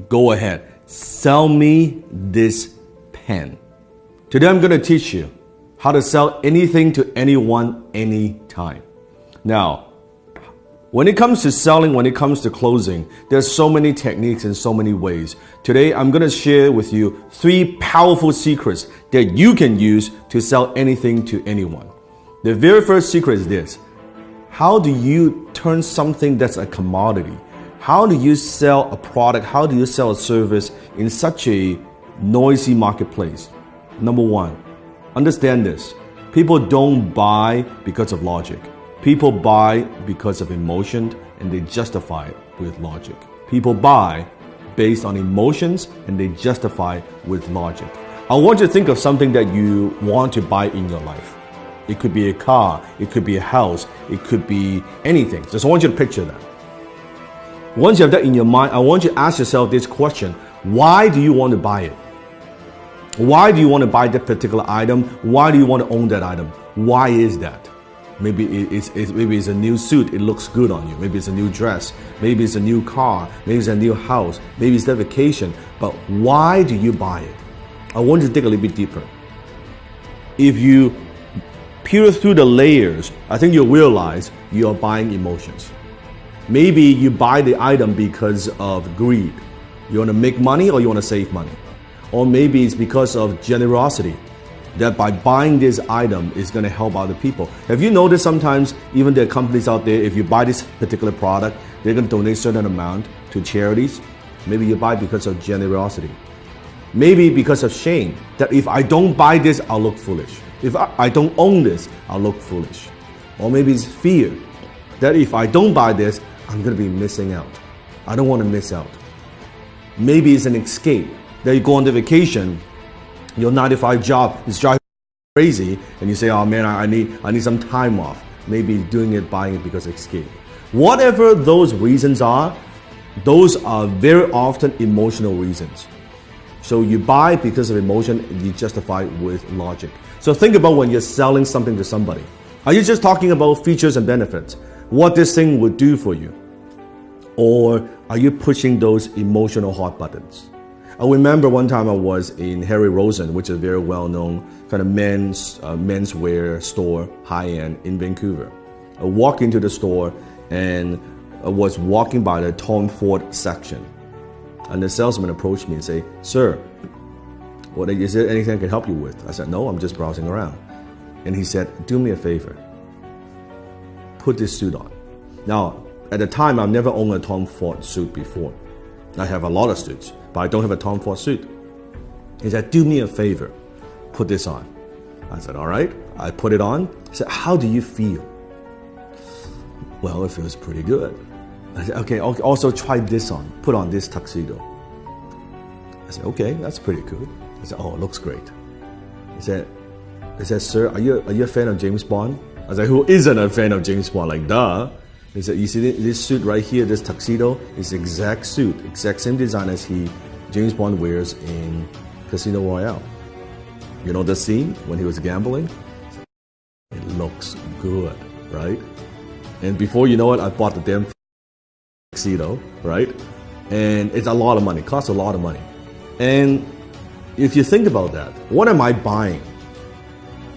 Go ahead, sell me this pen. Today I'm going to teach you how to sell anything to anyone, anytime. Now, when it comes to selling, when it comes to closing, there's so many techniques and so many ways. Today, I'm going to share with you 3 powerful secrets that you can use to sell anything to anyone. The very first secret is this. How do you turn something that's a commodity? How do you sell a product? How do you sell a service in such a noisy marketplace? Number 1, understand this. People don't buy because of logic. People buy because of emotion, and they justify it with logic. People buy based on emotions, and they justify with logic. I want you to think of something that you want to buy in your life. It could be a car, it could be a house, it could be anything. Just want you to picture that. Once you have that in your mind, I want you to ask yourself this question. Why do you want to buy it? Why do you want to buy that particular item? Why do you want to own that item? Why is that? Maybe it's a new suit, it looks good on you. Maybe it's a new dress. Maybe it's a new car. Maybe it's a new house. Maybe it's that vacation. But why do you buy it? I want you to dig a little bit deeper. If you peel through the layers, I think you'll realize you are buying emotions. Maybe you buy the item because of greed. You want to make money or you want to save money. Or maybe it's because of generosity, that by buying this item is going to help other people. Have you noticed sometimes even there are companies out there, if you buy this particular product, they're going to donate a certain amount to charities? Maybe you buy because of generosity. Maybe because of shame, that if I don't buy this, I'll look foolish. If I don't own this, I'll look foolish. Or maybe it's fear, that if I don't buy this, I'm going to be missing out. I don't want to miss out. Maybe it's an escape, that you go on the vacation, your 9-to-5 job is driving you crazy, and you say, oh man, I need some time off. Maybe doing it, buying it because of escape. Whatever those reasons are, those are very often emotional reasons. So you buy because of emotion, and you justify with logic. So think about when you're selling something to somebody. Are you just talking about features and benefits? What this thing would do for you? Or are you pushing those emotional hot buttons? I remember one time I was in Harry Rosen, which is a very well-known kind of menswear store, high-end in Vancouver. I walked into the store and I was walking by the Tom Ford section. And the salesman approached me and said, sir, is there anything I can help you with? I said, no, I'm just browsing around. And he said, do me a favor. Put this suit on. Now, at the time, I've never owned a Tom Ford suit before. I have a lot of suits, but I don't have a Tom Ford suit. He said, do me a favor, put this on. I said, all right. I put it on. He said, how do you feel? Well, it feels pretty good. I said, okay, also try this on. Put on this tuxedo. I said, okay, that's pretty good. He said, oh, it looks great. He said, sir, are you a fan of James Bond? I said, who isn't a fan of James Bond? Like, duh. He said, you see this suit right here, this tuxedo, is the exact suit, exact same design as James Bond wears in Casino Royale. You know the scene when he was gambling? It looks good, right? And before you know it, I bought the damn tuxedo, right? And it's a lot of money, costs a lot of money. And if you think about that, what am I buying?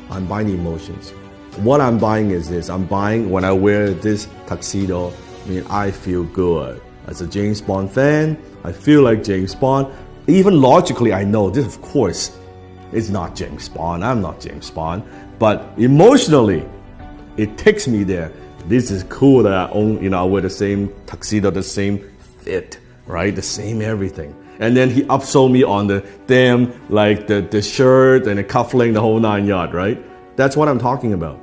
I'm buying emotions. What I'm buying is this. I'm buying when I wear this tuxedo, I feel good. As a James Bond fan, I feel like James Bond. Even logically, I know this, of course, is not James Bond. I'm not James Bond. But emotionally, it takes me there. This is cool that I own, I wear the same tuxedo, the same fit, right? The same everything. And then he upsold me on the damn, like the shirt and the cufflink, the whole 9 yards, right? That's what I'm talking about.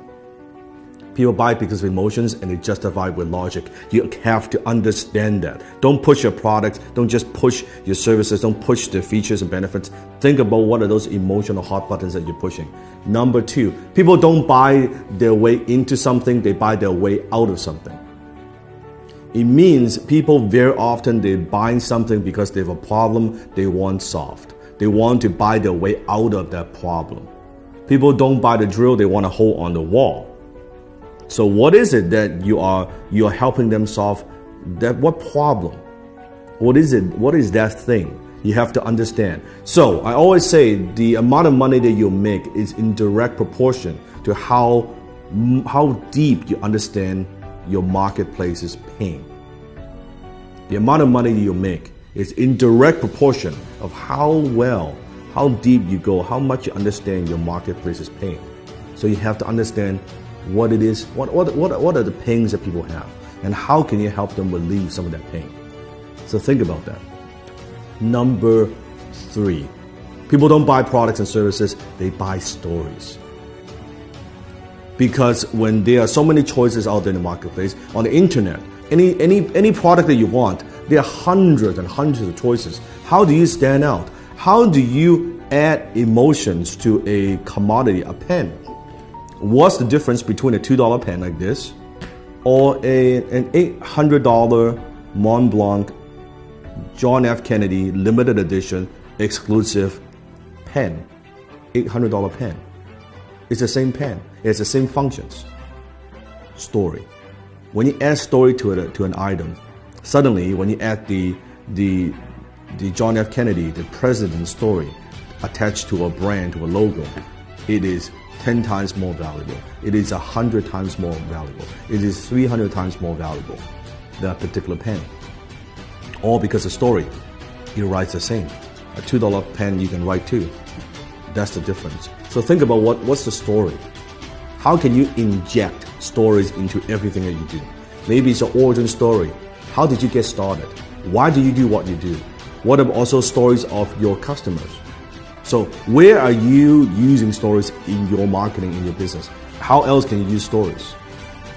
People buy because of emotions and they justify with logic. You have to understand that. Don't push your products. Don't just push your services. Don't push the features and benefits. Think about what are those emotional hot buttons that you're pushing. Number 2, people don't buy their way into something. They buy their way out of something. It means people very often, they're buying something because they have a problem they want solved. They want to buy their way out of that problem. People don't buy the drill, they want to hold on the wall. So what is it that you are helping them solve? That what problem? What is it? What is that thing? You have to understand. So I always say the amount of money that you make is in direct proportion to how deep you understand your marketplace's pain. The amount of money you make is in direct proportion of how deep you go, how much you understand your marketplace's pain. So you have to understand what it is, what are the pains that people have, and how can you help them relieve some of that pain. So think about that. Number 3, people don't buy products and services, they buy stories. Because when there are so many choices out there in the marketplace, on the internet, any product that you want, there are hundreds and hundreds of choices. How do you stand out? How do you add emotions to a commodity, a pen? What's the difference between a $2 pen like this or an $800 Mont Blanc John F. Kennedy limited edition exclusive pen? $800 pen. It's the same pen. It has the same functions. Story. When you add story to an item, suddenly when you add the John F. Kennedy, the president's story attached to a brand, to a logo, it is 10 times more valuable. It is 100 times more valuable. It is 300 times more valuable than a particular pen. All because the story, it writes the same. A $2 pen you can write too. That's the difference. So think about what's the story. How can you inject stories into everything that you do? Maybe it's your origin story. How did you get started? Why do you do what you do? What are also stories of your customers? So where are you using stories in your marketing, in your business? How else can you use stories?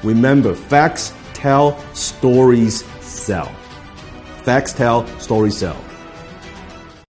Remember, facts tell, stories sell. Facts tell, stories sell.